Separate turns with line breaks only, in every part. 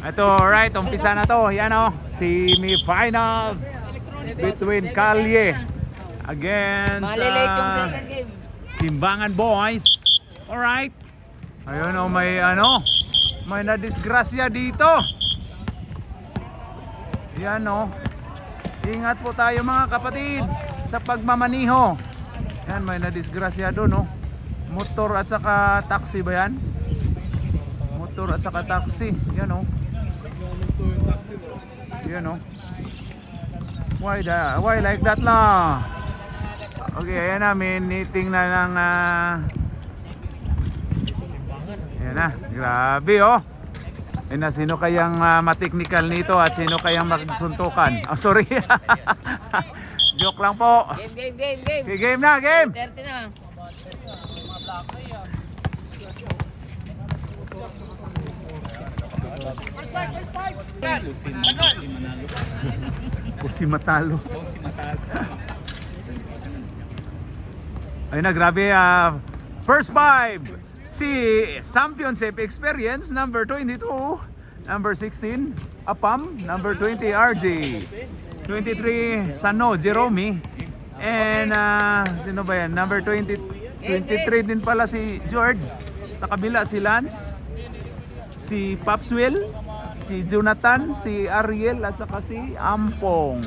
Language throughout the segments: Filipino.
Ito, alright, umpisa na to. Yan o, semi-finals between Kalye against
Malilate yung second game.
Timbangan Boys. Alright. Ayun o, may nadisgrasya dito. Yan o. Ingat po tayo mga kapatid sa pagmamaniho. Yan, may nadisgrasya doon o. Motor at saka taxi ba yan? Motor at saka taxi. Yan o. Yan o. Why like that la? Okay, ayan na, may meeting na ng ayan na, grabe oh. Ayan na, sino kayang mateknikal nito at sino kayang magsuntukan? Oh, sorry. Joke lang po.
Game.
Okay, game na, game.
30 na.
Pusi matalo. Ayun na, grabe. First five. Si Championship Experience, number 22. Number 16, Apam. Number 20, RJ. 23, Sano, Jerome. And sino ba yan? Number 23 din pala si George. Sa kabila si Lance, si Popswell, si Jonathan, si Ariel at saka si Ampong.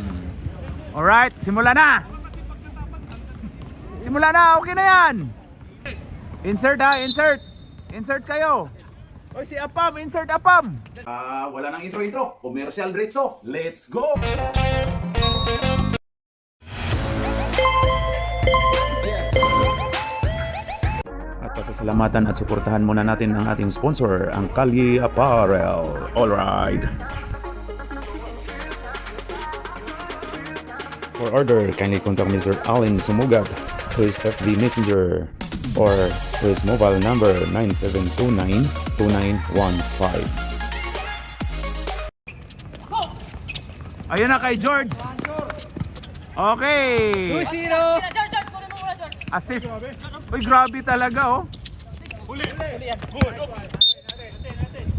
Alright, simula na! Simula na, okay na yan! Insert ha, insert! Insert kayo! Oy, si Apam, insert Apam! Wala nang intro. Commercial diretso. Let's go! At pasasalamatan at suportahan muna natin ang ating sponsor, ang Kalye Apparel. Alright! For order, kindly contact Mr. Allen Sumugat to his FB Messenger or to his mobile number 9729-2915. Ayun na kay George. Okay.
2-0.
Assist. Uy, grabe talaga oh.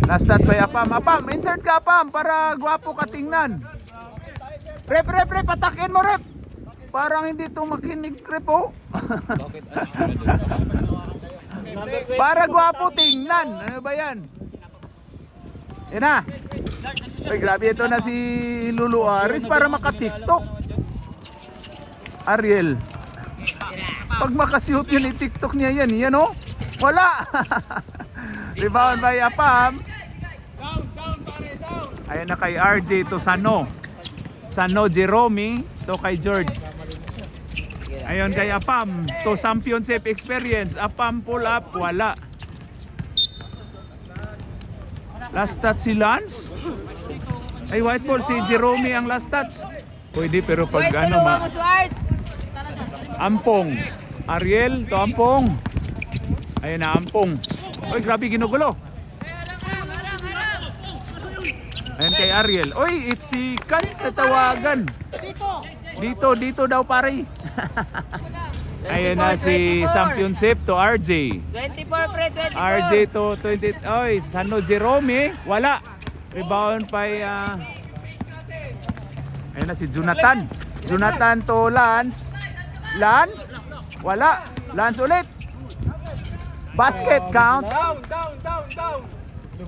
Last touch by Apam. Apam, insert ka Apam para gwapo ka tingnan. Rep, patakin mo rep. Parang hindi ito makinig rep oh. Para gwapo tingnan. Ano ba yan? Yan na. Uy, grabe ito na si Lulu Aris para maka-tiktok. Ariel. Pag makasuot yun i-tiktok niya yan oh. Wala. Rebound by Apam. Ayan na kay RJ to Sano. Sano Jerome to kay George. Ayun kay Apam to Championship Experience. Apam pull up, wala. Last touch si Lance. Ay, white ball si Jerome ang last touch. Pwede pero pag Ampong. Ariel to Ampong. Ayun na Ampong. Oy, grabe ginugulo. Ayun kay Ariel. Oy, it's si Kans na tawagan. Dito daw pare. Ayun na si Championship to RJ.
24 pre, 24.
RJ to 20. Oy, Sano Jerome, wala. Rebound pa ayun na si Jonathan. Jonathan to Lance. Lance, wala. Lance ulit. Basket count.
Down.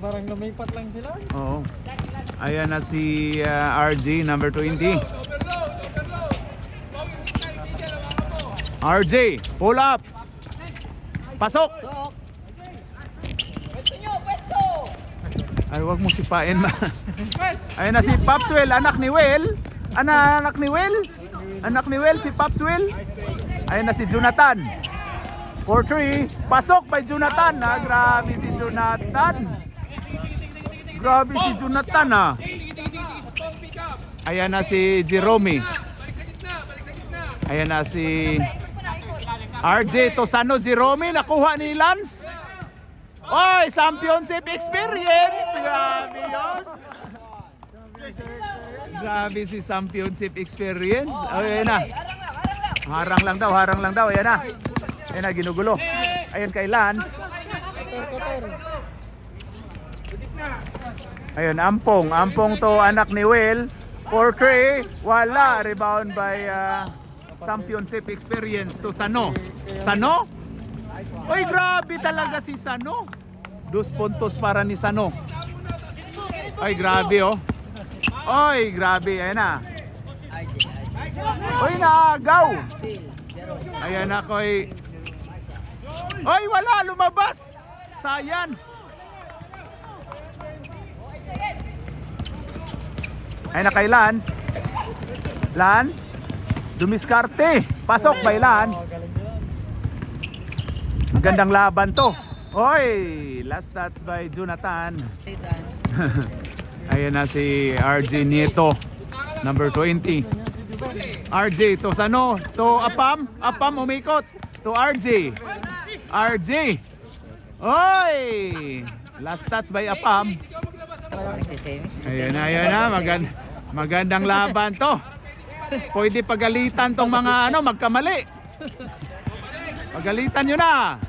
Parang lumipat lang sila.
Oo. Ayan na si RJ, number 20. RJ, pull up. Pasok. Ay, wag mo sipain ma. Ayan na si Popswell, anak ni Will. Anak ni Will. Anak ni Will, si Popswell. Ayan na si Jonathan. 4-3. Pasok by Jonathan. Grabe si Jonathan. Grabe si Jonathan Ayan na si Jerome. Ayan na si RJ Tosano Jerome. Nakuha ni Lance. Oy, Championship Experience. Grabe yun. Grabe si Championship Experience. Ayan na. Harang lang daw. Ayan na. Ayan na, ginugulo. Ayan kay Lance. Ayun, Ampong. Ampong to anak ni Will. For 3, wala. Rebound by Championship Experience to Sano. Sano? Uy, grabe talaga si Sano. 2 puntos para ni Sano. Ay, grabe oh. Ay, grabe. Ayan na. Uy, naagaw. Ayan na ko ay... Ay, wala. Lumabas. Science. Ayan na kay Lance. Lance. Dumiskarte. Pasok by Lance. Gandang laban to. Oy, last touch by Jonathan. Ayan na si RJ Nieto, number 20. RJ to Sano, to Apam. Apam umikot. To RJ. RJ. Oy! Last touch by Apam. Ayan na. Magandang laban to. Pwede pagalitan tong mga magkamali. Pagalitan nyo na.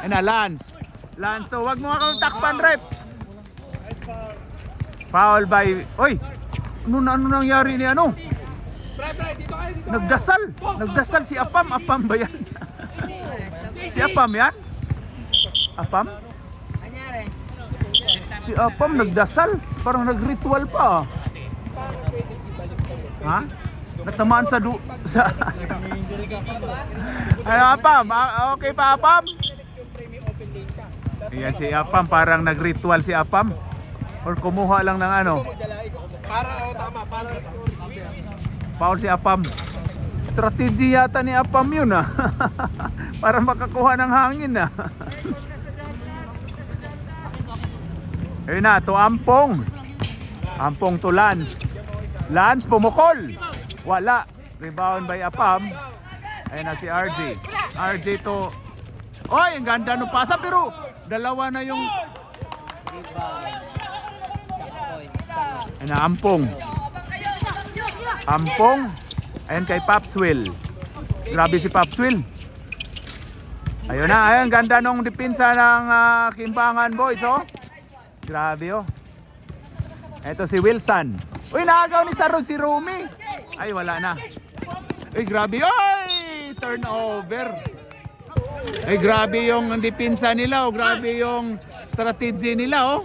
Ayan na, Lance. Lance to, wag mo akong takpan, rep. Foul by... Oy! Ano nangyari ni ano? Nagdasal. Nagdasal si Apam. Apam ba yan? Si Apam yan? Apam? Si Apam nagdasal. Parang nagritual pa. Ha? Natamaan sa Ano, Apam? Okay pa, Apam? Ayan si Apam. Parang nagritual si Apam. Or kumuha lang ng ano. Foul si Apam. Strategy yata ni Apam yun para makakuha ng hangin Ayun na, to Ampong. Ampong to Lance. Lance pumukol. Wala. Rebound by Apam. Ayun na si RJ. RJ to... Oy, ang ganda nung pasa pero dalawa na yung... Ayun na, Ampong. Ampong. Ayun kay Popswill. Grabe si Popswill. Ayun na, ayun. Ganda nung dipinsa ng Kimbangan boys, oh. Grabe, oh. Ito si Wilson. Uy, naagaw ni Sarod si Rumi. Ay, wala na. Uy, grabe. Uy, turnover. Ay, grabe yung dipinsa nila, oh. Grabe yung strategy nila, oh.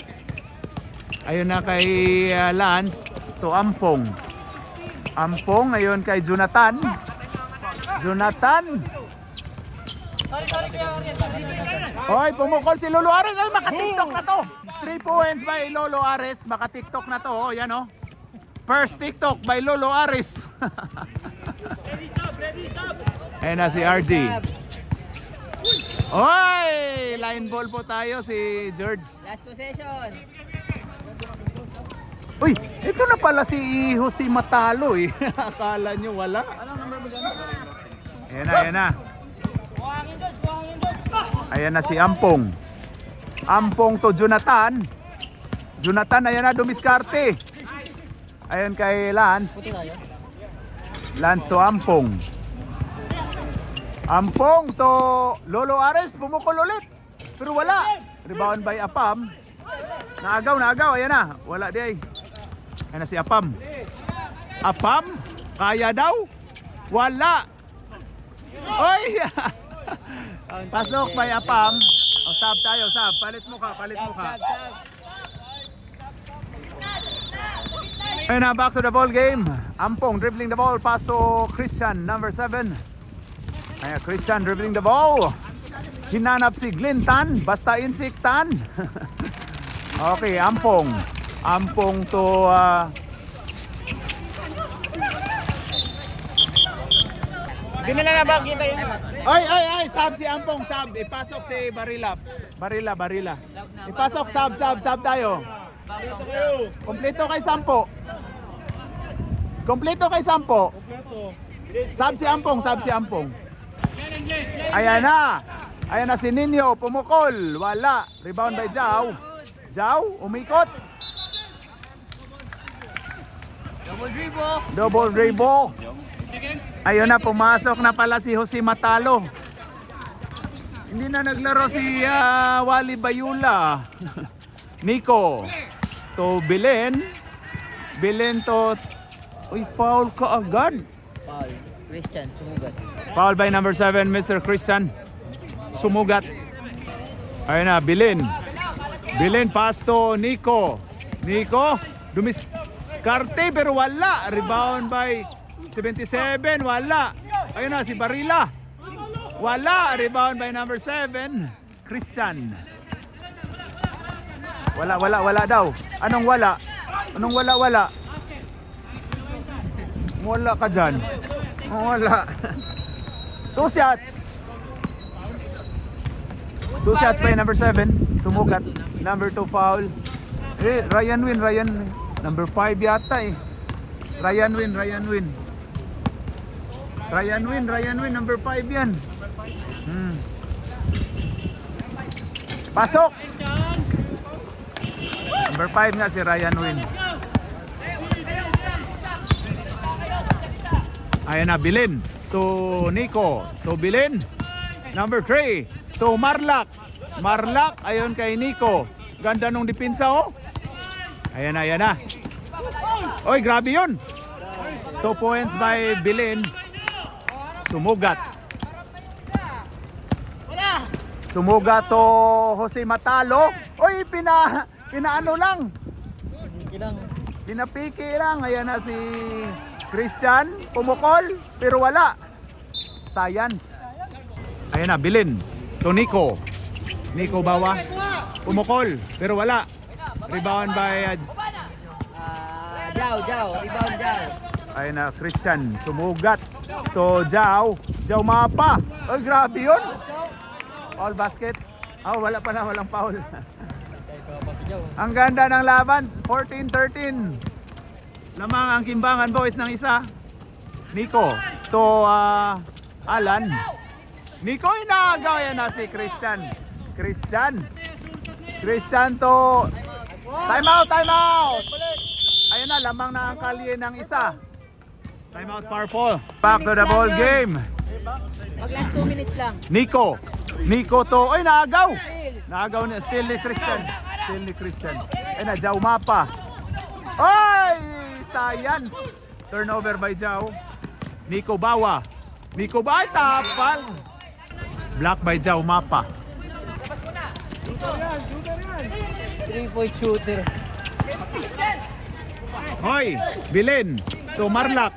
Ayun na kay Lance. To Ampong. Ampong, ayun kay Jonathan. Jonathan. Hoy, pumukol si Lolo Ares. Ay, maka-tiktok na to. 3 points by Lolo Ares. Maka-tiktok na to. Oh, yan oh. First TikTok by Lolo Ares. Ayun na si RG. Hoy, line ball po tayo si George.
Last possession.
Uy, ito na pala si Jose Matalo eh. Akala nyo wala. Ayan na, ayan na. Ayan na si Ampong. Ampong to Jonathan. Jonathan, ayan na, dumiskarte. Ayan kay Lance. Lance to Ampong. Ampong to Lolo Ares. Bumukol ulit. Pero wala. Rebound by Apam. Naagaw. Ayan na. Wala di ay. Ayan na si Apam. Apam? Kaya daw? Wala. Oy! Pasok by Apam. O, sub tayo, sub. Palit mo ka. Ayun na, back to the ball game. Ampong dribbling the ball. Pass to Christian, number 7. Ayan, Christian dribbling the ball. Hinanap si Glintan. Basta insiktan. Okay, Ampong. Ampong to...
Dinala na ba? Kita yun.
Ay, sub si Ampong, sub. Ipasok si Barila. Ipasok, sub tayo. Kompleto kay Sampo. Sub si Ampong. Ayan na si Ninyo, pumukol. Wala. Rebound by Jao. Umikot. Double dribble. Ayun na, pumasok na pala si Jose Matalo. Hindi na naglaro si Wally Bayula. Nico. to Belen. Belen to... Uy, foul ka agad.
Paul. Christian, sumugat.
Foul by number 7, Mr. Christian. Sumugat. Ayun na, Belen. Belen pass to Nico. Nico, dumiskarte pero wala. Rebound by 77, wala. Ayun na, si Barila. Wala. Rebound by number 7, Christian. Wala daw. Anong wala? Anong wala? Wala ka dyan. Wala. 2 shots. 2 shots by number 7. Sumugat. Number 2 foul. Ryan Win. Number 5 yata eh. Ryan Win. Number 5 yan. Pasok. Number 5 nga si Ryan Win. Ayan na, Bilin. To Nico. To Bilin. Number 3. To Marlak. Marlak, ayon kay Nico. Ganda nung dipinsa oh. Ayan na. Oy, grabe yun. 2 points by Bilin. Sumugat. Sumugat to Jose Matalo. Oy, pinaano lang. Pinapiki lang. Ayan na si Christian. Pumukol, pero wala. Science. Ayan na, Bilin. To Nico. Nico Bawa. Pumukol, pero wala. Rebound by
Jao. Rebound Jao.
ayun na, Christian. Sumugat to Jao. Jao Mapa. Ay, grabe yun. Foul basket. Wala pa na, walang foul. Ang ganda ng laban. 14-13. Lamang ang Kimbangan Boys ng isa. Nico to Alan. Nico inagaw, yan na si Christian. Christian to time out. Ayun na, lamang na ang kalye ng isa. Time out, Farfol. Back to the ball game.
Mag last 2 minutes lang.
Nico to, ay naagaw na, still ni Christian. Ayun na, Jao Mapa. Ay, science. Turnover by Jao. Nico Bawa, ay tapal. Block by Jao Mapa.
3-point shooter.
Hoy, Bilin to Marlak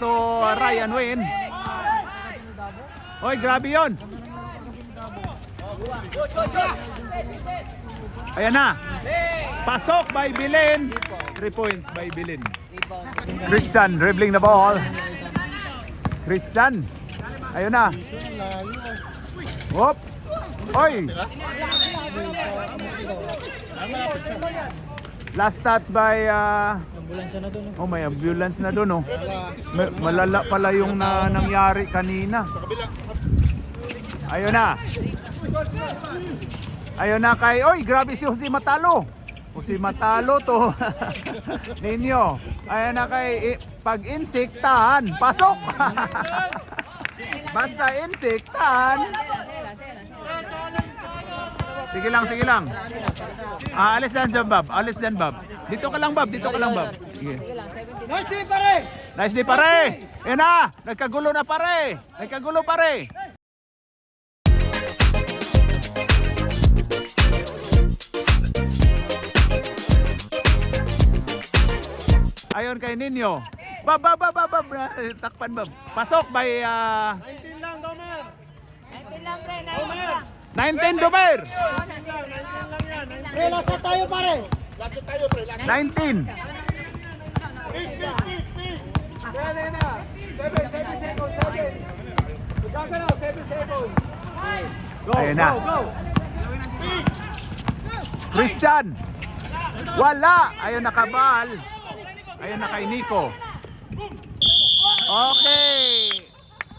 to Ryan Wayne. Hoy, grabe yon. Ayan na. Pasok by Bilin. 3 points by Bilin. Christian dribbling the ball. Christian. Ayun na. Hop. Hoy. Last touch by
Ambulansya na doon.
may ambulance na doon oh. Malala pala yung nangyari kanina. Ayun na kay, oy, grabe si Jose Matalo. Jose Matalo to. Ninyo. Ayun na kay, pag insektahan, pasok. Basta insektahan. Sige lang. Alis dyan, Bob. Dito ka lang, Bob. Sige. Nice day, pare. Yan na. Nagkagulo na, pare. Ayon kay Ninyo. Bob. Takpan, Bob. Pasok by
19 lang, Domer.
19 Domer.
Lasa tayo, pare.
19. Ayun na. Christian. Wala. Ayun nakabal. Ayun na kay Nico. Okay.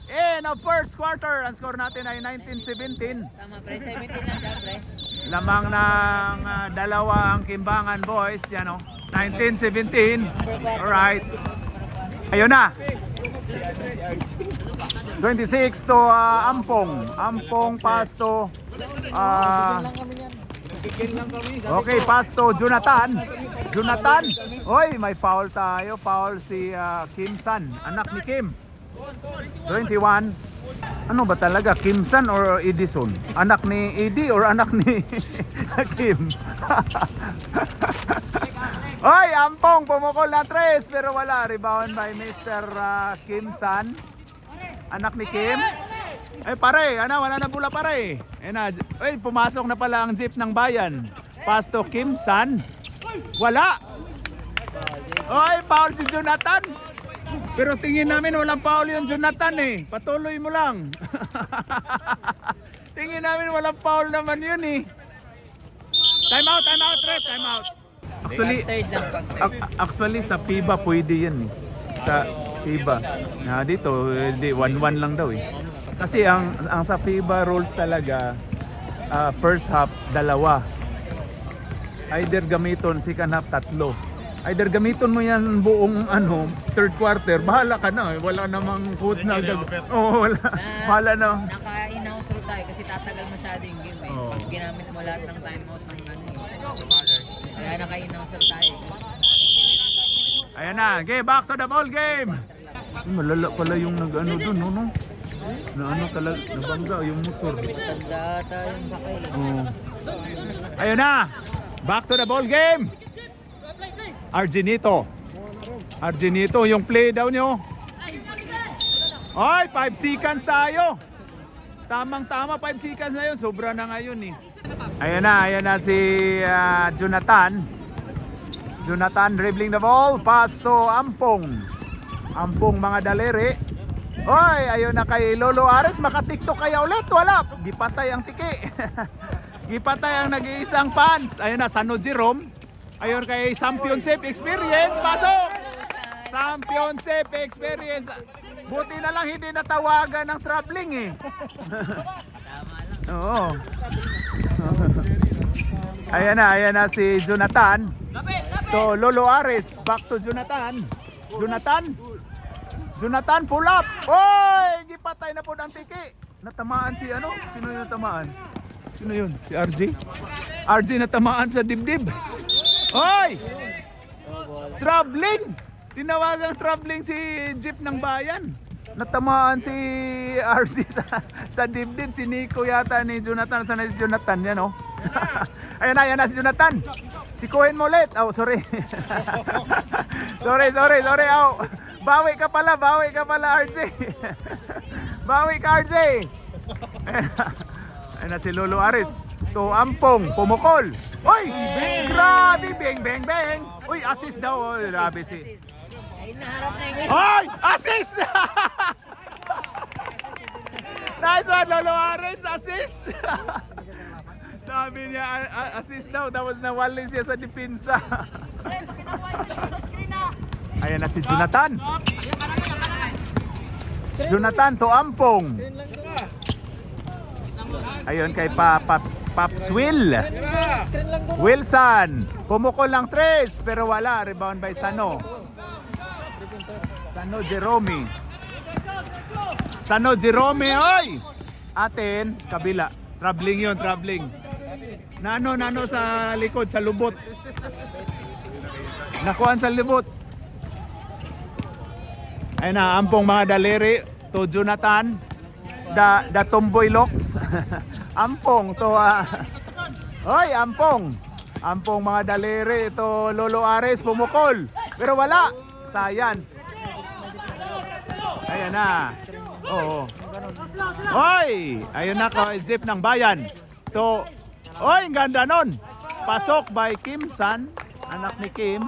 In the first quarter, ang score natin ay 19-17.
Tama pre, 17 lang dyan pre.
Lamang ng dalawa ang Kimbangan Boys, yan o. 19-17. Alright. Ayun na. 26 to Ampong. Ampong pass to Okay, pass to Jonathan. Jonathan. Oy, may foul tayo. Foul si Kim San, anak ni Kim. 21. Ano ba talaga? Kim San or Edison? Anak ni Eddie or anak ni Kim? Oy, Ampong pumukol na 3 pero wala. Rebound by Mr. Kim San, anak ni Kim. Ay pare, wala na bola pare. Ay, pumasok na pala ang jeep ng bayan. Pass to Kim San. Wala. Oy, foul si Jonathan. Pero tingin namin walang foul yung Jonathan eh. Patuloy mo lang. Tingin namin walang foul naman yun eh. Time out, Red, time out. Actually sa FIBA pwede yan eh. Sa FIBA. Dito, 1-1 lang daw eh. Kasi ang sa FIBA rules talaga, first half, 2. Either gamiton, second half, 3. Either gamiton mo yan buong third quarter, bahala ka na. Wala namang coach na wala. Bahala na.
Naka-in-house rule tayo kasi tatagal masyado yung game eh.
Oo.
Pag ginamit mo lahat ng timeout ng kaya naka-in-house rule tayo.
Ayan na, okay, back to the ball game. Malala pala yung nag-ano dun, no? Na talaga, nabangga yung motor.
Matanda tayong sakay.
Ayun na, back to the ball game. Argenito, yung play daw nyo. Ay, 5 seconds tayo. Tamang-tama, 5 seconds na yun. Sobra na ngayon eh. Ayan na si Jonathan. Jonathan dribbling the ball. Pass to Ampong. Ampong mga daliri. Oy, ayun na kay Lolo Ares. Maka-tiktok kaya ulit. Wala. Gipatay ang tiki. Gipatay ang nag-iisang fans. Ayun na, Sano Jerome. Ayun kay Championship Experience. Pasok! Championship Experience. Buti na lang hindi natawagan ng traveling eh. Oo. Ayan na si Jonathan. To Lolo Ares. Back to Jonathan. Jonathan pull up. Oy! Gipatay na po ng tiki. Natamaan si ano? Sino yung natamaan? Sino yun? Si RJ? RJ natamaan sa dibdib. Oy! Traveling! Tinawagang traveling si jeep ng bayan. Natamaan si RC sa dibdib. Si Nico yata ni Jonathan. Sana si Jonathan yan oh. Ayan na si Jonathan. Sikuhin mo ulit. Oh, sorry. sorry. Oh. Bawi ka pala RJ. Bawi ka RJ. Ayan na si Lolo Ares. To Ampong, pumukol. Oy! Grabe! Bang! Uy, assist daw. Oy, grabe si.
Ay, naharap na yung
Oy! Assist! Nice one, Lolo Ares. Assist! Sabi niya, assist daw. Tapos nawali siya sa depensa. Ayan na si Jonathan. Jonathan to Ampong. Ayun kay Pops Wilson. Pumukol ng 3 pero wala. Rebound by Sano Jerome. Oy! Atin, kabila. Traveling. Nano sa likod, sa lubot. Nakuhan sa lubot. Ayun na, Ampong mga daliri to Jonathan. The Tomboy Locks. Ampong to Oy, Ampong mga daliri to Lolo Ares pumukol. Pero wala. Science. Ayan na. Oo. Oy, ayun na ko jeep ng bayan. To Oy, ang ganda nun. Pasok by Kim San, anak ni Kim.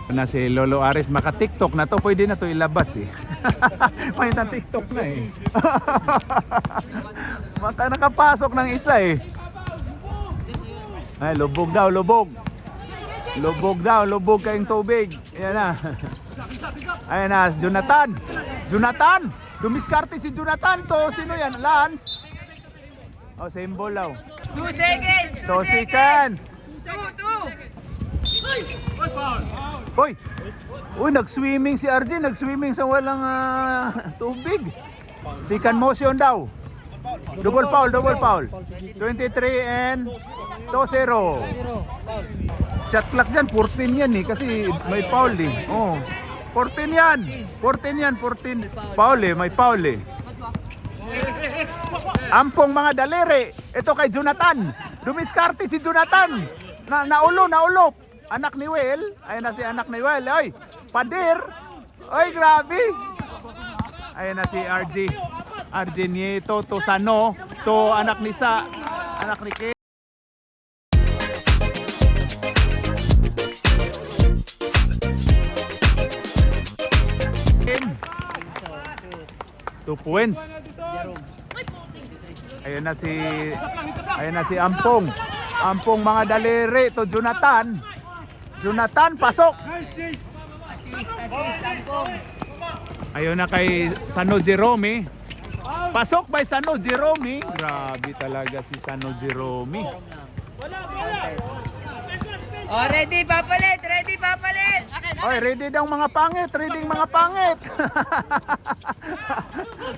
Na si Lolo Ares, maka-TikTok na to, pwede na to ilabas eh. May na TikTok na eh. Maka nakapasok ng isa eh. Ay, lubog daw. Lubog kayong tubig. Ayan na. Ayan na, Jonathan! Dumiskarte si Jonathan to. Sino yan? Lance? Oh, same ball daw.
2 seconds!
2 seconds!
2!
Uy, nag-swimming si RJ, sa walang tubig. Second motion daw. Double foul. 23 and 2-0.
Zero. Foul.
Shot clock dyan, 14 yan eh. Kasi may foul eh. Oh. 14 yan. 14. Foul eh, may foul eh. Ampong mga daliri. Ito kay Jonathan. Dumiskarte si Jonathan. Naulo. Anak ni Will. Ayun na si anak ni Will. Ay, pader. Ay, grabe. Ayun na si RJ. RJ Nieto to Sano. To anak ni Sa. Anak ni Kim. Kim. 2 points. Ayun na si Ampong. Ampong mga daliri to Jonathan. Jonathan pasok.
Assist, Ampong.
Ayun na kay Sano Jerome. Pasok by Sano Jerome. Grabe talaga si Sano Jerome.
Oh, ready, papalit.
Oy, ready daw mga pangit.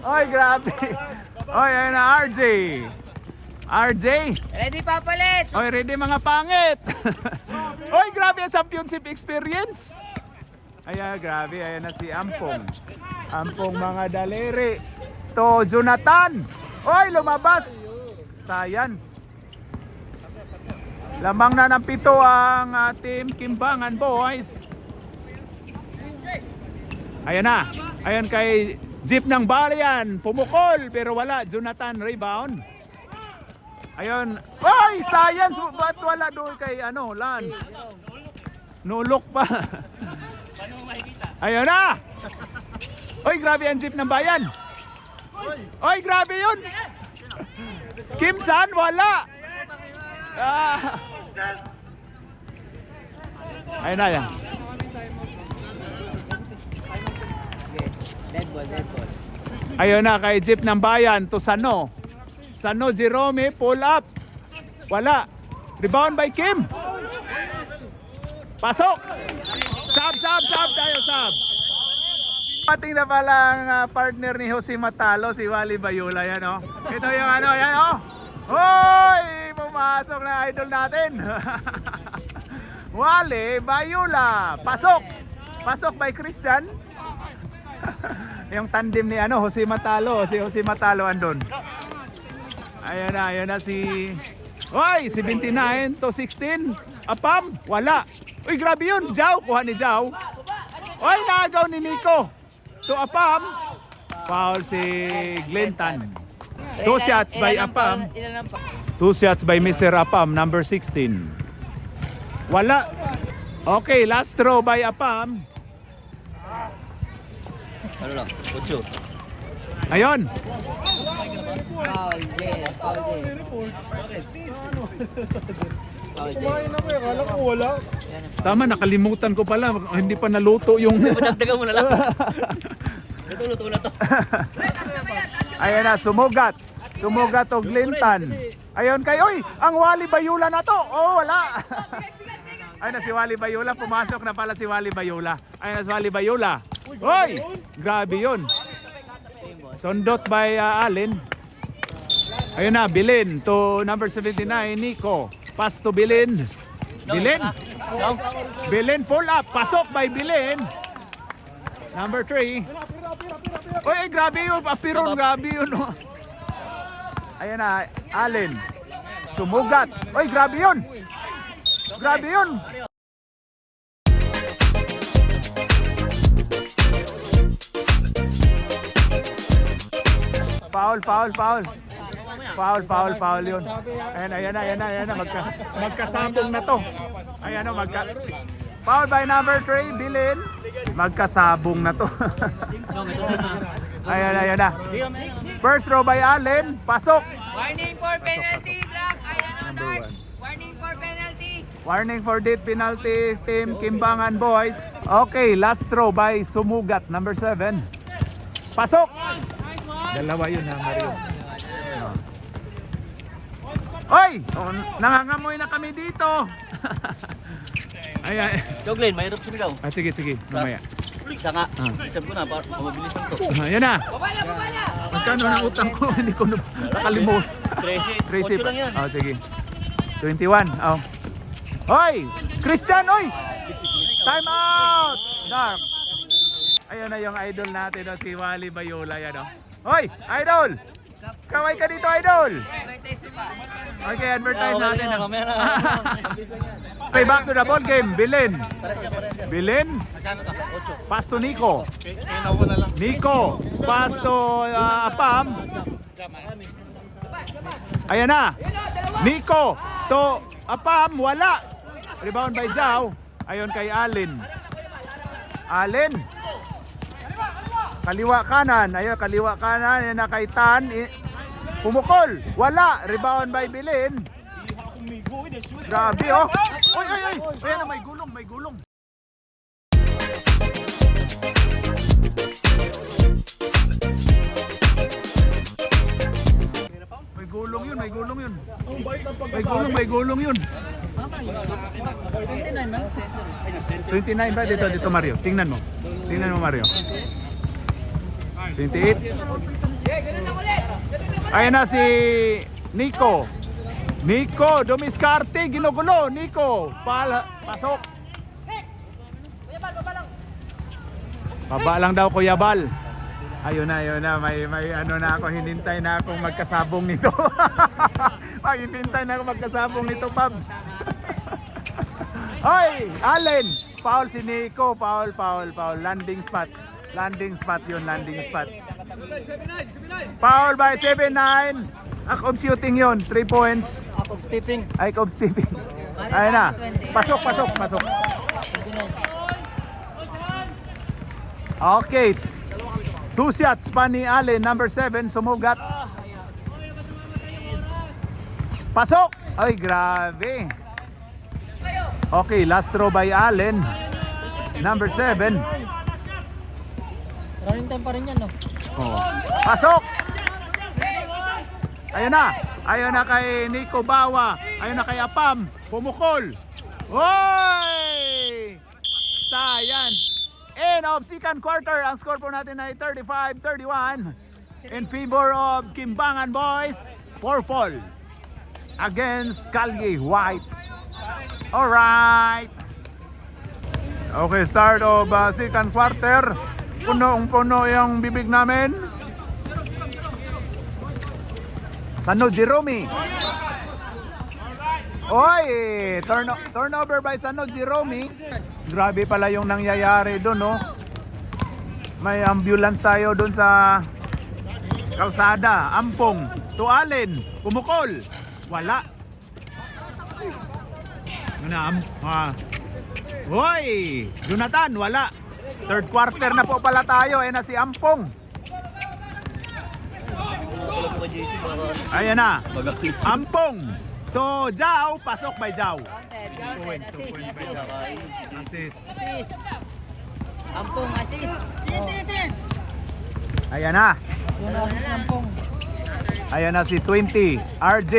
Oy, grabe. Oy, ayun na RJ.
Ready, papalit.
Oy, ready mga pangit. Oy, grabe ang championship experience. Grabe. Ayan na si Ampong. Ampong mga daliri. To Jonathan. Oy, lumabas. Science. Lamang na ng 7 ang team Kimbangan Boys. Ayan na. Ayan kay Jeep ng Barian. Pumukol pero wala. Jonathan rebound. Ayun. Oy, science. Ba't wala doon kay Lance? Nulok pa. Ayun na. Oy, grabe ang Jeep ng Bayan. Oy, grabe yun. Kim San, wala. Ayun na yan.
Dead ball.
Ayun na kay Jeep ng Bayan to Sano. Sano Jerome pull up. Wala. Rebound by Kim. Pasok. Sab tayo. Pating na pala ang partner ni Jose Matalo, si Wally Bayula yan oh. Ito yung yan oh. Hoy! Pumasok na idol natin. Wally Bayula. Pasok by Christian. Yung tandem ni Jose Matalo, si Jose Matalo andun. Ayun na si 79 to 16. Apam, wala. Uy, grabe yun. Jao, kuha ni Jao. Uy, naagaw ni Nico. To Apam. Foul si Glentan. 2 shots by Apam. 2 shots by Mr. Apam, number 16. Wala. Okay, last throw by Apam.
Ano lang? 8.
Ayun.
Foul, yes.
Kumain ako akala ko wala.
Tama, nakalimutan ko pala. Hindi pa naluto yung...
Padagdagan mo na lang. Luto na to.
Ayan na, sumugat. Sumugat o Glintan. Ayun kay, oy, ang Wally Bayula na to. Oh, wala. Ayun na si Wally Bayula. Pumasok na pala si Wally Bayula. Ayun na si Wally Bayula. Oy, grabe yun. Sondot by Allen. Ayun na, Bilin to number 79, Nico. Pass to Bilin. Bilin pull up. Pasok by Bilin. Number 3. Oy, grabe yun. Apiron, grabe yun. Ayan na, Allen. Sumugat. Oy, grabe yun. Grabe yun. Foul yun. Ayan na. Magkasabong na to. Ayan o, foul by number 3, Bilin. Magkasabong na to. Ayan na. First row by Allen. Pasok.
Warning for penalty, Black. Ayan ang start. Warning for penalty.
Warning for death penalty, Team Kimbangan Boys. Okay, last throw by Sumugat, number 7. Pasok. Dalawa yun ha, Mario. Oy! Oh, nangangamoy na kami dito. Ayan.
Glenn, mahirap sumigaw.
Sige, mamaya.
Isa nga. Isab ko na, mabilis lang to.
Ayan na.
Baba na!
Magkano ng utang ko? Hindi ko nakalimutan.
13, 8 lang yan.
Oh, sige. 21. Oh. Hoy! Christian, oy! Time out! Dark. Ayun na yung idol natin, no? Si Wally Bayola. Yan, oh. Hoy! Idol! Kaway ka dito, idol! Okay, advertise natin. No?
Mamaya na.
Okay, back to the ball game. Bilin. Bilin. Pass to Nico. Nico. Pass to Apam. Ayan na. Nico to Apam. Wala. Rebound by Jao. Ayon kay Allen. Allen. Kaliwa kanan. Ayun, kaliwa kanan. Ayan na kay Tan. Pumukol. Wala. Rebound by Bilin. Grabe, oh. Oy, oy, oy. Ayan na, may gulong, may gulong. May gulong yun, may gulong yun. May gulong yun. 29 ba? Dito Mario. Tingnan mo. Tingnan mo Mario. 28. Ayan na si Nico. Nico, dumiskarte, ginugulo. Nico, pasok. Baba lang daw Kuya Bal. Ayun na, may ano na ako, hinintay na akong magkasabong nito. Hinintay na akong magkasabong nito, Pabs. Hoy, Allen, foul si Nico, foul. Landing spot yun, landing spot. Foul by 7-9. Act of shooting yun, 3 points.
Out of stepping.
Act of stepping. Ayun na, pasok. Okay. 2 shots pa ni Allen, number 7, sumugat. Pasok! Ay, grabe. Okay, last throw by Allen, number 7.
Running time pa rin yan, no?
Oh. Pasok! Ayun na kay Nico Bawa. Ayun na kay Apam. Pumukol. Hoy! Sayang. End of second quarter. Ang score po natin ay 35-31 in favor of Kimbangan Boys. 4-4 against Calgary White. Alright. Okay, start of second quarter. Puno yung bibig namin. Sano Jerome. Oy, turnover by Sano Jerome. Grabe pala yung nangyayari doon, no? May ambulance tayo doon sa kalsada. Ampong to Allen. Pumukol. Wala. Hoy, Jonathan, wala. Third quarter na po pala tayo. Ayan na si Ampong. Ayan na. Ampong to Jao. Pasok by Jao.
Assist. Ampong, assist.
Ayan na.
Ampong.
Ayan na si 20. RJ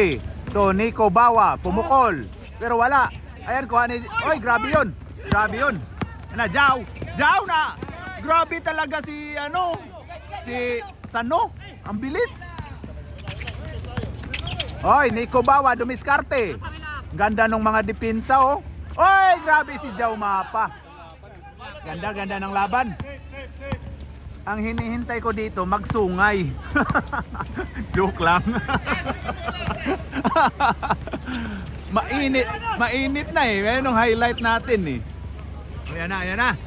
to Nico Bawa. Pumukol. Pero wala. Ayan, kuha ni... Oy, grabe yun. Ayan na, Jao na. Grabe talaga si Sano. Ang bilis. Oy, Nico Bawa dumiskarte. Ganda ng mga depensa, oh. Oy, grabe si Jao Mapa. Ganda ng laban. Ang hinihintay ko dito, magsungay. Joke lang. Mainit na eh. Yan yung highlight natin eh. Ayan na.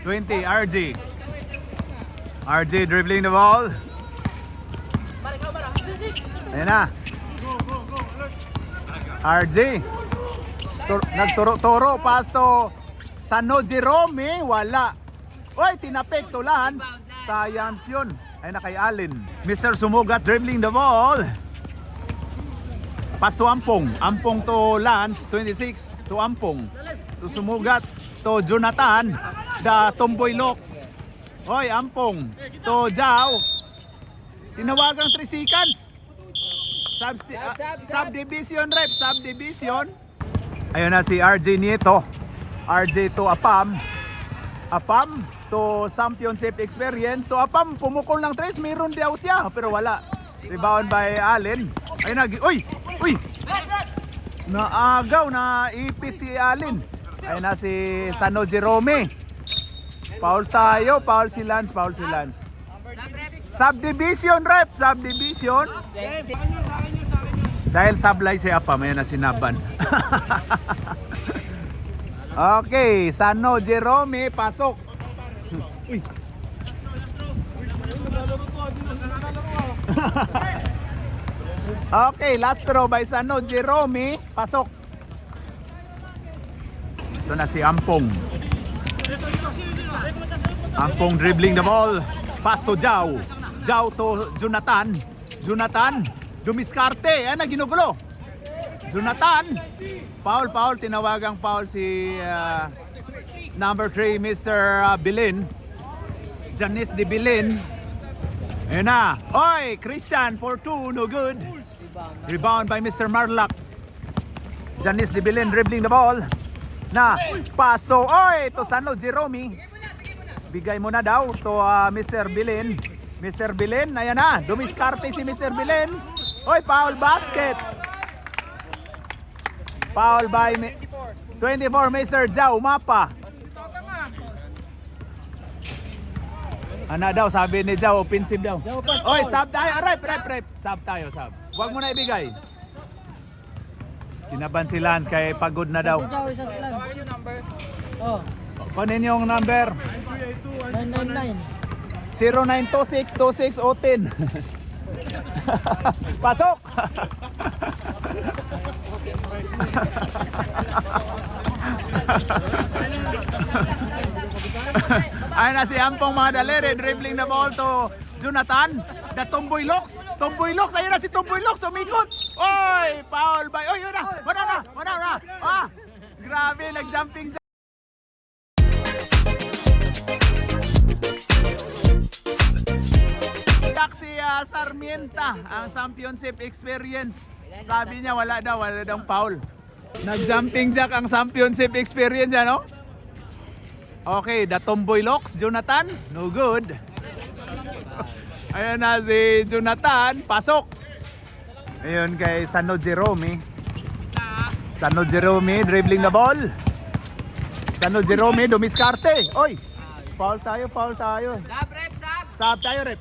20, RJ dribbling the ball. Ayan na. RJ. Nagturo-turo. Pass to Sano Jerome. Wala. Oy, tinapik to Lance. Sayang yun. Ayan na kay Allen. Mr. Sumugat dribbling the ball. Pass to Ampong. Ampong to Lance. 26 to Ampong. To Sumugat. To Jonathan. The Tomboy Locks. Hoy, Ampong. To Jao. Tinawagang 3 seconds. Subdivision rep. Subdivision. Ayun na si RJ Nieto. RJ to Apam. Apam to championship experience. To Apam, pumukol ng 3, meron daw siya, pero wala. Rebound by Allen. Ayun na, uy! Uy! Naagaw, na ipit si Allen. Ayun na si Sano Jerome. Foul tayo, foul si Lance. Subdivision rep, subdivision. Dahil sablay si Apam, ayun na sinaban. Okay, Sano Jerome, pasok. Uy. Okay, last throw by Sano Jerome, pasok. Ito na si Ampong. Ampong dribbling the ball. Pass to Jao. Jao to Jonathan. Jonathan, dumiskarte. Ayan na, ginugulo. Jonathan, foul, tinawagang foul si number 3, Mr. Bilin. Janice de Bilin. Ayun na. Oy, Christian for 2, no good. Rebound by Mr. Marlock. Janice de Bilin dribbling the ball. Na, pass to, to Sano Jerome. Bigay mo na daw to Mr. Bilin. Mr. Bilin, ayan na. Dumiskarte si Mr. Bilin. Oy, foul basket. Foul by 24, Mr. Jao Mapa. Ano daw, sabi ni Jao, offensive daw. Oy, sub tayo. Rep. Sub tayo, sub. Huwag mo na ibigay. Sinaban si Lance kay pagod na daw.
Oh,
Kunin yung number.
999.
0926-26-010. Pasok! Ayun na si Ampong mga dalere, dribbling the ball to Jonathan. The Tomboy Locks. Ayun na si Tomboy Locks, umikot. Oy, foul by. Oy, yun na. Wala na. Grabe, nag-jumping. Si Sarmienta, ang championship experience. Sabi niya wala daw foul. Nag-jumping jack ang championship experience, ano? Okay, the Tomboy Locks, Jonathan, no good. Ayun na si Jonathan, pasok. Ayun kay Sano Jerome. Sano Jerome dribbling the ball. Sano Jerome dumiskarte. Oy, foul tayo. Sab tayo, rep.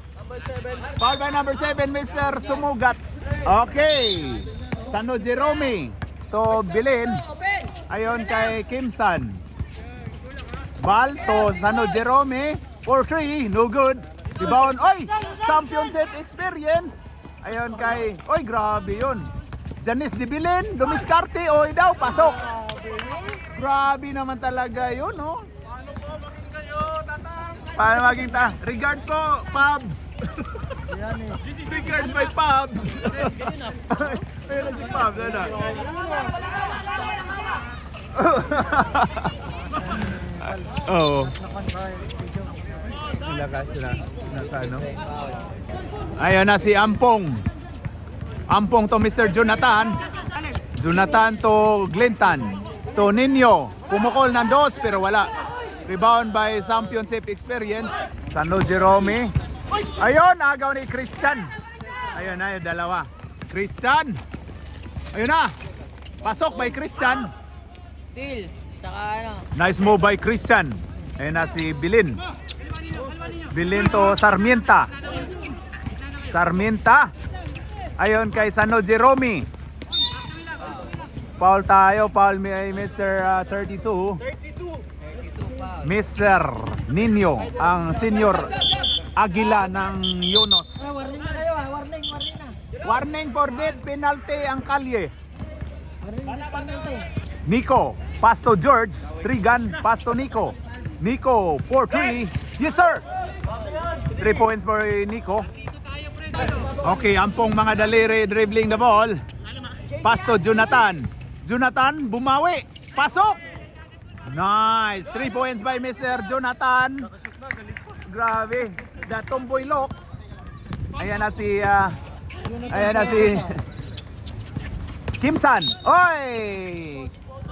Foul by number 7, Mr. Sumugat. Okay. Sano Jerome to Bilin. Ayon kay Kimsan. Ball to Sano Jerome for 3, no good. Rebound. Oy, championship experience. Ayon kay, oy, grabe yun. Janice de Bilin, dumiskarte. Oy daw, pasok. Grabe naman talaga yun, no? Paano maging regard po, Pubs. Regards by Pubs. Ayun si Pubs, ano? Oo. Nilakas sila. Ano? Ayun na si Ampong. Ampong to Mr. Jonathan. Jonathan to Glinton. To Nino. Pumukol ng 2 pero wala. Rebound by championship experience. Sano Jerome. Ayun, agaw ni Christian. Ayun na yung dalawa. Christian. Ayun na. Pasok by Christian.
Steal. Tsaka ano.
Nice move by Christian. Ayun na si Bilin. Bilin to Sarmienta. Ayun kay Sano Jerome. Foul tayo. Foul may Mr. 32. Mr. Nino, ang senior Agila ng Yunos.
Warning na kayo, warning na.
Warning for death penalty ang kalye.
Warning na penalty.
Nico, Pasto George, Trigan, Pasto Nico. Nico, 4-3. Yes sir! 3 points for Nico. Okay, Ampong mga daliri dribbling the ball. Pasto Jonathan. Jonathan, bumawi. Pasok! Nice! 3 points by Mr. Jonathan. Grabe. The Tomboy Locks. Ayan na si Kimsan. Oy!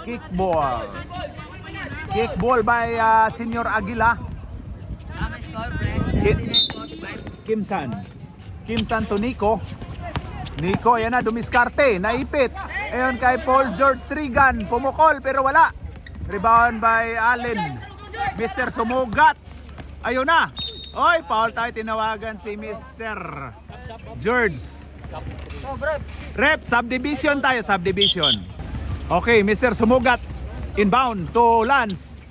Kickball. Kickball by Senior Aguila.
Tama score, pre.
Ki-
39-45.
Kimsan to Nico. Nico, ayan na, dumiskarte, naipit. Ayun kay Paul George Trigan, pumukol pero wala. Rebound by Allen. Mr. Sumugat. Ayun na. Oy, foul tayo, tinawagan si Mr. George. Rep, subdivision tayo, subdivision. Okay, Mr. Sumugat. Inbound to Lance.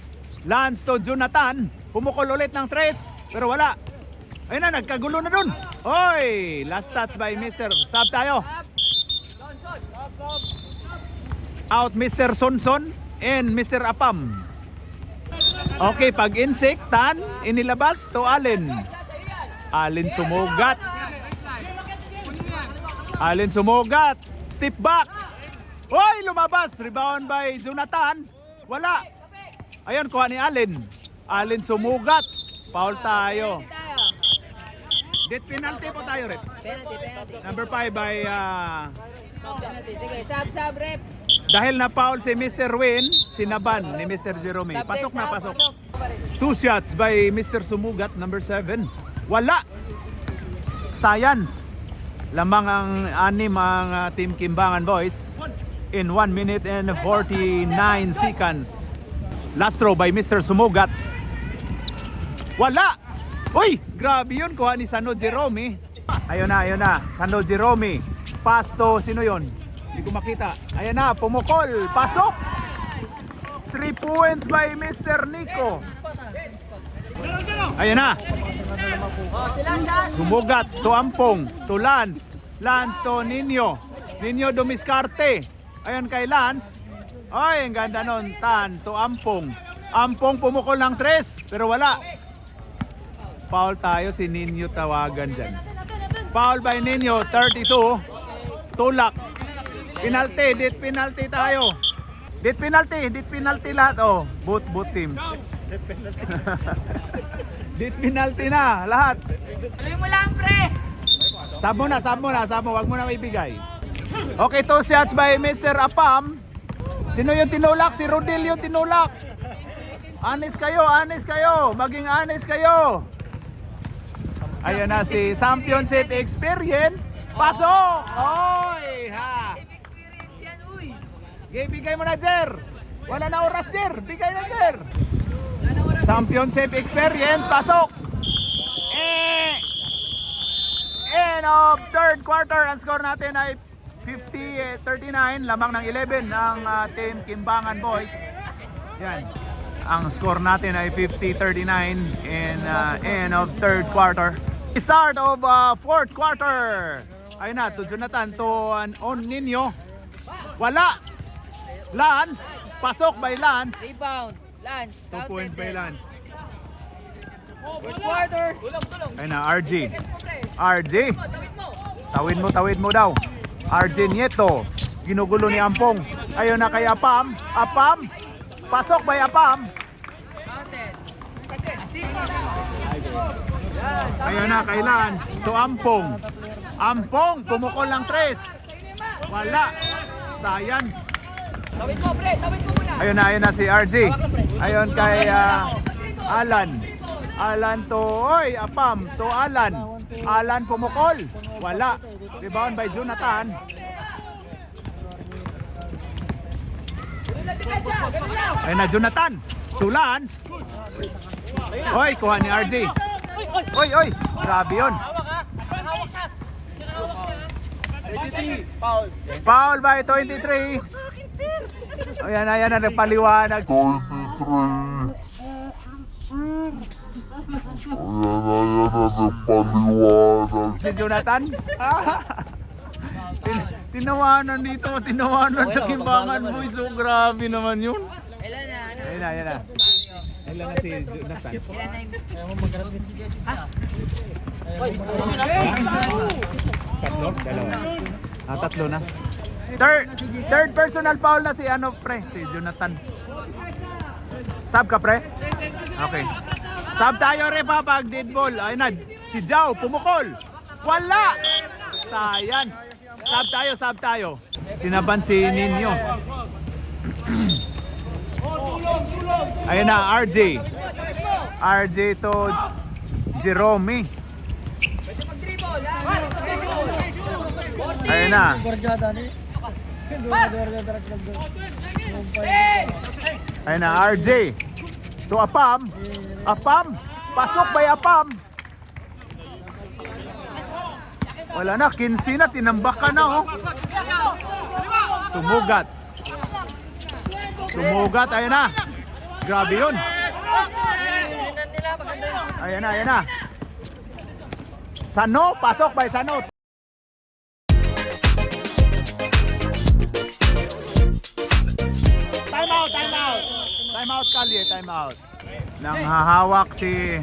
Lance to Jonathan. Pumukol ulit ng 3, pero wala. Ayun na, nagkagulo na dun. Oy, last touch by Mr. Sub tayo. Out Mr. Sonson and Mr. Apam. Okay, pag insect, Tan, inilabas to Allen. Allen Sumugat. Allen Sumugat. Step back. Oy, lumabas. Rebound by Jonathan. Wala. Ayun, kuha ni Allen. Allen Sumugat. Foul tayo. Death penalty po tayo, Rep.
Penalty.
Number 5 by
Penalty. Sige, sub, rep.
dahil na foul si Mr. Win, sinaban ni Mr. Jerome. Pasok na, pasok. 2 shots by Mr. Sumugat, number 7. Wala. Science. Lamang ang 6 ang Team Kimbangan Boys in 1 minute and 49 seconds. Last throw by Mr. Sumugat. Wala. Uy, grabe yun. Kuha ni Sano Jerome. Ayun na. Sano Jerome. Pass to, sino yun? Hindi ko makita. Ayan na, pumukol. Pasok. 3 points by Mr. Nico. Ayan na. Sumugat to Ampong. To Lance. Lance to Nino. Nino dumiskarte. Ayan kay Lance. Ay, ang ganda nun. Tan to Ampong. Ampong pumukol ng 3, pero wala. Foul tayo, si Nino tawagan dyan. Foul by Nino, 32. Tulak. Penalty, dit penalty tayo. Dit penalty lahat. Oh, both teams. Dit penalty na, lahat.
Tuloy mo lang, pre.
Sab mo, wag mo na maibigay. Okay, 2 shots by Mr. Apam. Sino yung tinulak? Si Rodel yung tinulak. Honest kayo. Maging honest kayo. Ayun na si Championship Experience. Pasok! Oy! Ha!
Experience yan, uy.
Bigay mo na, Jer. Wala na oras, Jer. Bigay na, Jer. Championship Experience. Pasok! End of third quarter. Ang score natin ay 50-39. Lamang ng 11 ng Team Kimbangan Boys. Yan. Ang score natin ay 50-39 in end of third quarter. Start of fourth quarter. Ayun na, to Jonathan, to on Nino. Wala. Lance. Pasok by Lance.
Rebound. Lance.
2 points by Lance.
Fourth quarter.
Ayun na, RG. Tawid mo daw. RG Nieto. Ginugulo ni Ampong. Ayun na kay Apam. Pasok by Apam.
Counted.
Ayun na kay Lance. To Ampong. Pumukol ng 3. Wala. Science.
Tawid mo muna.
Ayun na si RG. Ayun kay Alan to Apam to Alan pumukol. Wala. Rebound by Jonathan. Ayun na Jonathan to Lance. Kuha ni RG. Grabe yun. Foul by 23. Ayan na, nagpaliwanag. Si Jonathan? Tinawanan sa Kimbangan Boys. So grabe naman yun.
Ilan na?
Ayan na. Ilan na si Jonathan?
Ilan na yung...
Dalawa. Tatlo na. Third personal foul na si si Jonathan. Sub ka, pre? Okay. Sub tayo, Repa, pag dead ball. Ayun na, si Jao, pumukol. Wala! Science. Sub tayo. Sinaban si Nino. Ayun na, RJ. RJ to Jerome. Ayun na.
Barjada ni. Barjada
Ayun na, RJ. To Apam. Apam. Pasok by Apam. Wala na, 15 na. Tinambak ka na, oh. Sumugat. Sumugat, ayun na. Grabe yun. Ayan na, ayan na. Sano, pasok by Sano. Time out, time out. Time out, Kalye, time out. Nang hahawak si...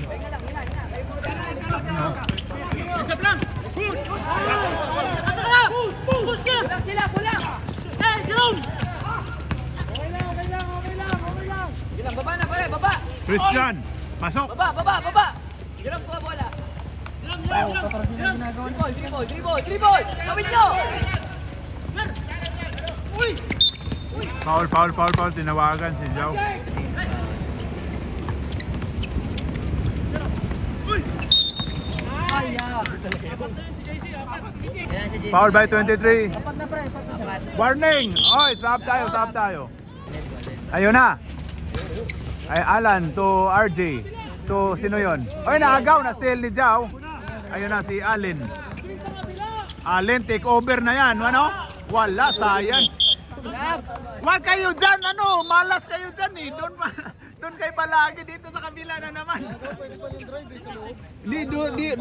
Kulang sila, kulang! Eh, Jerome! Jerome, baba na pare, baba!
Christian, pasok.
Baba! Jerome, kuha bola! Dribble! Sabit nyo!
Foul. Tinawagan si Joe. Foul by 23. Warning! Oy, stop tayo. Ayun na. Ay, Alan to RJ. To sino yon? Oy, naagaw na steal ni Jao. Ayun na si Allen. Allen, take over na yan. Ano? Wala, science. Wag kayo dyan, ano? Malas kayo dyan eh. Doon kayo palagi, dito sa kabila na naman.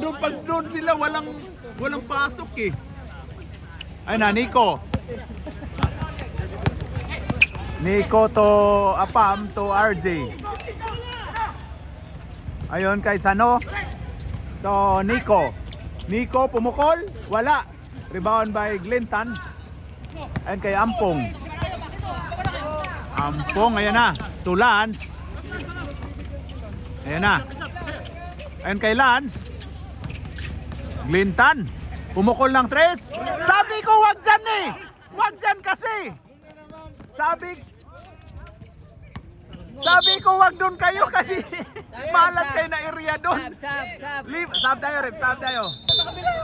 Doon pag doon sila, walang pasok eh. Ayun na, Nico. Nico to Apam to RJ. Ayun kay Sano. So Nico pumukol, wala. Rebound by Glinton. Ayun kay Ampong. Ayan na. To Lance. Ayan na. Ayun kay Lance. Glinton. Pumukol ng 3. Sabi ko wag dyan eh. Wag dyan kasi. Sabi ko wag doon kayo kasi malas kayo na area doon. Sab tayo.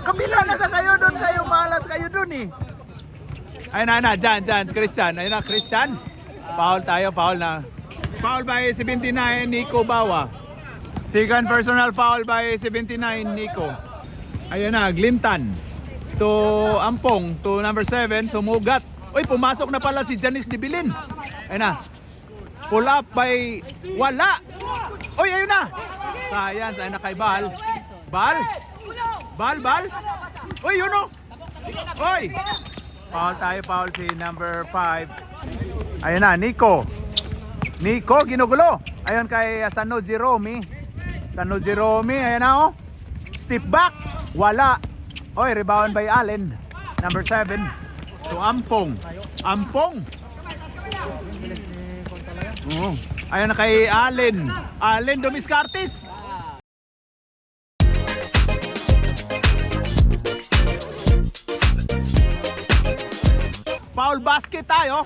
Kabila na sa kayo doon kayo, malas kayo doon eh. Ayun na, dyan, Christian. Ayun na, Christian. Foul na. Foul by 79, Nico Bawa. Second personal foul by 79, Nico. Ayun na, Glinton. To Ampong, to number 7, Sumugat. Uy, pumasok na pala si Janice Dibilin. Ayun na. Pull up by wala. Uy, ayun na. Science, ayun na kay Bal. Bal. Uy, yun o. Uy. Foul si number 5. Ayun na, Nico, ginugulo. Ayun kay Sano Jerome. Ayun na o. Step back. Wala. Uy, rebound by Allen. Number 7. To Ampong. Ayun na kay Allen Domiscartis. Foul basket tayo.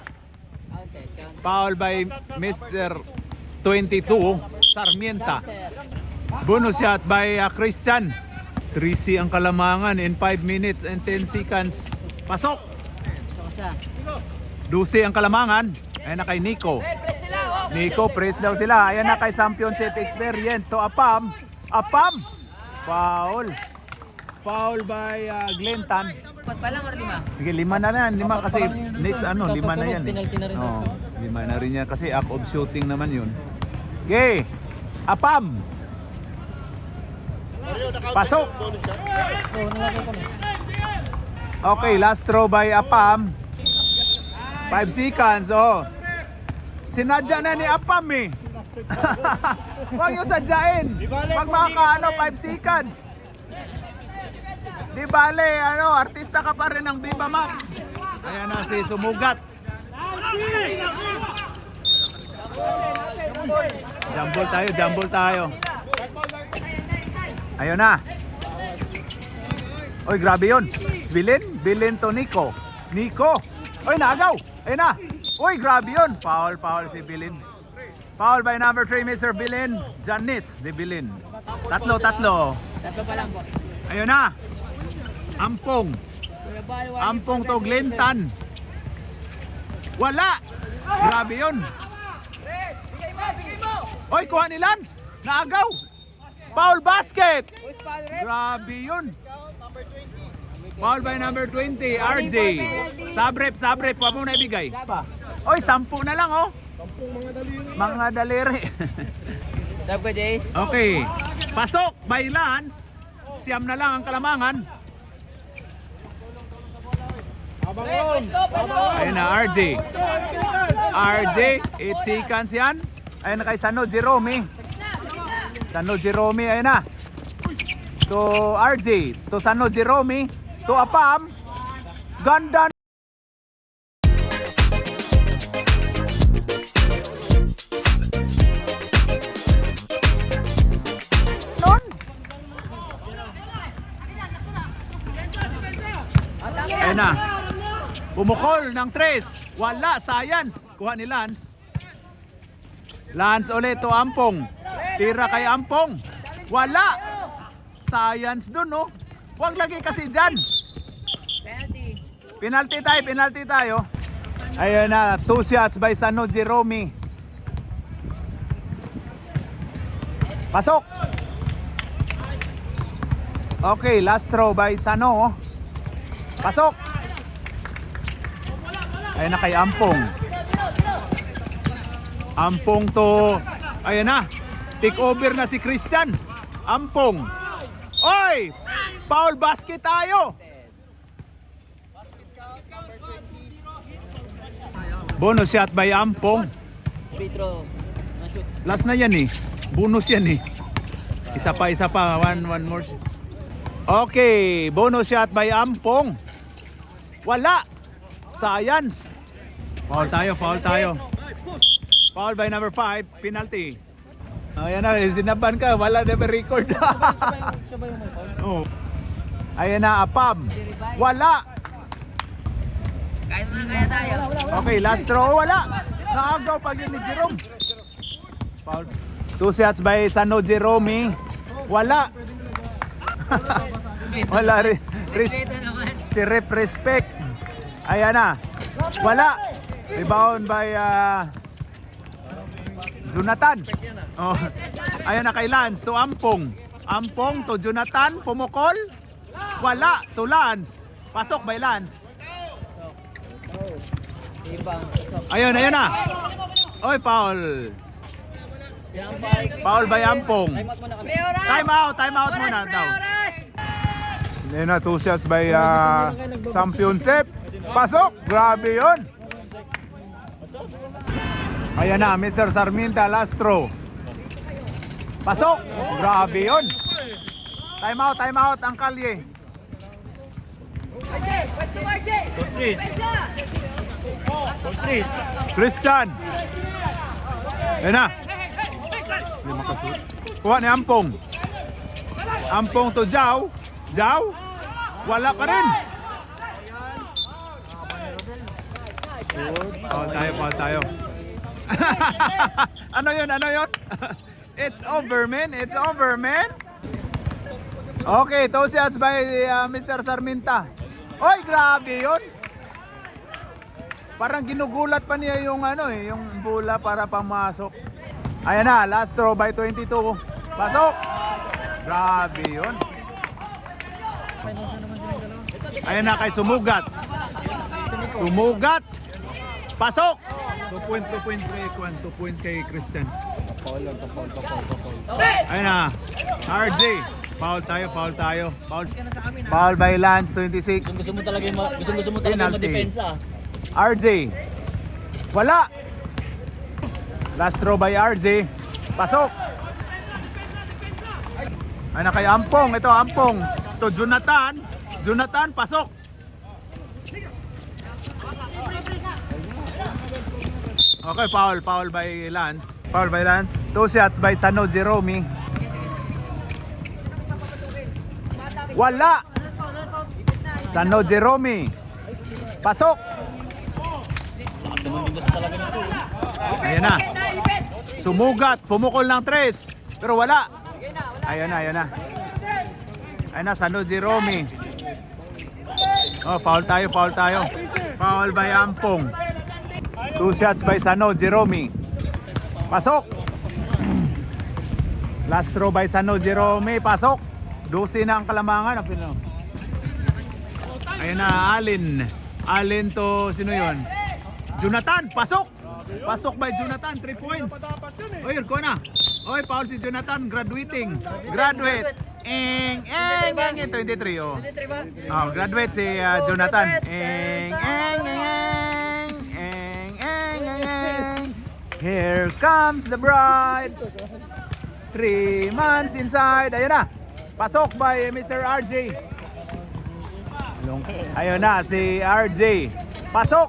Foul by Mr. 22 Sarmienta. Bonus shot by Christian. 3C ang kalamangan in 5 minutes and 10 seconds. Pasok. 12 ang kalamangan. Ayun na kay Nico, press daw sila. Ayan na kay Championship Experience. So Apam. Foul by Glinton.
4 pa lang or 5?
Sige, 5 na yan. 5 kasi next 5 na yan.
Penalty na rin.
5 na rin yan kasi act of shooting naman yun. Okay. Apam. Pasok. Okay, last throw by Apam. 5 seconds. Sinadya na ni Apam eh. Huwag yung sadyain. Pag makakaano, 5 seconds. Di bale, artista ka pa rin ng Viva Max. Ayan na si Sumugat. Jumble tayo. Ayun na. Oy, grabe yun. Bilin to Nico. Oy, naagaw. Ayun na. Oy, grabe yun. Foul si Bilin. Foul by number 3, Mr. Bilin. Janice de Bilin. Tatlo.
Tatlo pa lang po.
Ayun na. Ampong.
Kuya Bal, one
Ampong
for
to Glintan. Wala. Grabe yun. Oy, kuha ni Lance. Naagaw. Foul basket.
Push foul, ref.
Grabe yun. Foul by number 20, RJ. Sabrep. Huwag mo na ibigay. Oy, 10 na lang, oh. 10 mga daliri.
Sabi ko, Jace.
Okay. Pasok by Lance. Siyam na lang ang kalamangan. Ayun na, RJ. RJ, 8 seconds yan. Ayun na kay Sano Jerome. Sano Jerome, ayun na. To RJ, to Sano Jerome, to Apam. Ganda. Nun. Ayun na. Pumukol ng 3. Wala, science. Kuha ni Lance. Lance ulit to Ampong. Tira kay Ampong. Wala. Science dun, no? Huwag lagi kasi dyan.
Penalty.
Penalty tayo. Ayun na, 2 shots by Sano Jerome. Pasok. Okay, last throw by Sano. Pasok. Ayun na kay Ampong. Ampong to, ayun na. Take over na si Christian. Ampong. Oy! Foul basket tayo. Bonus shot by Ampong.
Petro.
Last na yan eh. Bonus yan eh. Isa pa. One more. Okay. Bonus shot by Ampong. Wala. Science. Foul tayo. Foul by number 5. Penalty. Ayan na. Sinaban ka. Wala na record. Oh. Ayan na. Apam. Wala.
Kahit mga kaya tayo.
Okay, last throw, wala. Naagaw pag yun ni Jerome. Foul. 2 shots by Sano Jerome. Wala. Wala rin.
Respeto naman.
Si Rep Respect. Ayan na. Wala. Rebound by Jonathan. Oh. Ayan na kay Lance to Ampong. Ampong to Jonathan. Pumukol. Wala. To Lance. Pasok by Lance.
Ibang.
Ayun na. Oy, foul. Foul by Ampong. Time out muna daw. Ayun na, 2 shots by Championship. Pasok. Grabe yun. Ayan na, Mr. Sarminta, last throw. Pasok. Grabe yun. Time out ang kalye. Christian. Ayan na. Hindi makashoot. Kuha ni Ampong. Ampong to Jao. Jao. Wala pa rin. Foul tayo. Ano yun? It's over, man. Okay, 2 shots by Mr. Sarminta. Oy, grabe yun. Parang ginugulat pa niya yung yung bola para pamasok. Ayan na, last throw by 22. Pasok. Grabe yun. Ayan na kay Sumugat. Pasok. 2 points kay Christian. Ayan na. RJ. Foul tayo. Foul by Lance, 26.
Gusto mo talaga yung
Penalty.
madepensa.
RJ. Wala. Last throw by RJ. Pasok. Ay na kay Ampong. Ito Ampong. To Jonathan. Pasok. Okay, foul by Lance. 2 shots by Sano Jerome. Wala. Sano Jerome. Pasok.
Tumundin ba sa talaga nito?
Ayan na. Sumugat, pumukol ng 3. Pero wala. Ayun na, ayun na. Ayun na, Sano Jerome. Oh, foul tayo, foul tayo. Foul by Ampong. 2 shots by Sano Jerome. Pasok. Last throw by Sano Jerome. Pasok. 12 na ang Kalamangan. Ayun na, Alin. Alin to, sino yun? Jonathan, pasok! Pasok by Jonathan, 3 points. Oy, ko na. Oy, foul si Jonathan, graduating. Graduate. 23, oh. Oh, graduate si Jonathan. Here comes the bride. 3 months inside. Ayun na. Pasok by Mr. RJ. Ayun na si RJ. Pasok.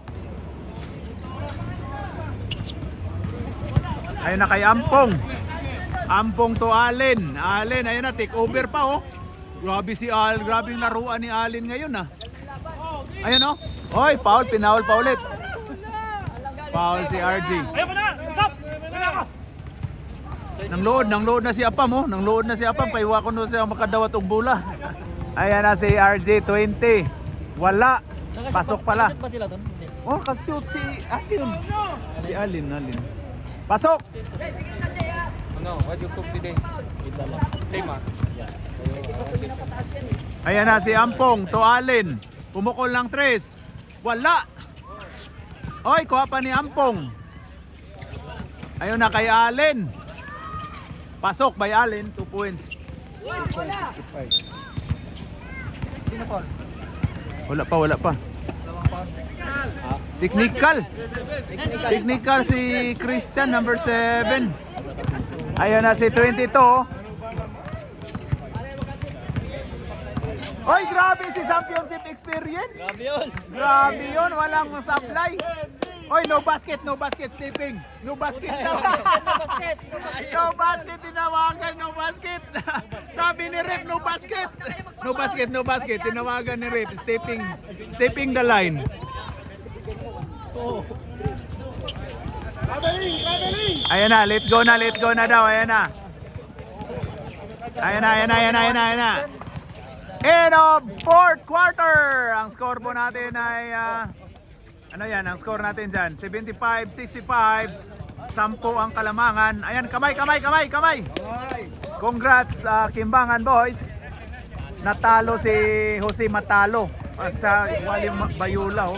Ayun na kay Ampong. Ampong to Allen. Allen, ayun na, take over pa oh. Grabe si Al, grabe yung laruan ni Allen ngayon ah. Ayun oh. Oy, foul, pinaul pa ulit. Foul si RJ. Nang load na si Apam oh. Nang load na si Apam, paiwa ko no siya makadawat og bola. Ayan na si RJ 20. Wala. Pasok pala.
Ba sila doon? Hindi.
Oh, kashoot si Alin. Si Alin. Pasok.
Ano, what you cook today? Same ah.
Ayan na si Ampong to Alin. Pumukol ng 3. Wala. Oy, kuha pa ni Ampong. Ayun na kay Alin. Pasok by Alin, 2 points. Wala pa. Technical si Christian, number 7. Ayun na si 22. Oy, grabe si championship experience. Grabe yun, walang supply. Oy, no basket, stepping. No basket daw. No basket, tinawagan, no basket. Sabi ni Rep, no basket. No basket, tinawagan ni Rep, stepping the line. Ayan na, let go na daw, ayan na. Ayan na. End of 4th quarter. Ang score po natin ay ano yan, ang score natin dyan 75-65. 10 ang Kalamangan. Ayan, kamay. Congrats Kimbangan boys. Natalo si Jose Matalo at sa Wally Bayula oh.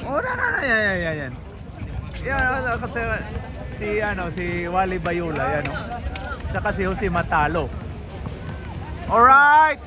Oh, yan. Yan kasi si Wally Bayula yan oh. Saka si Jose Matalo. Alright.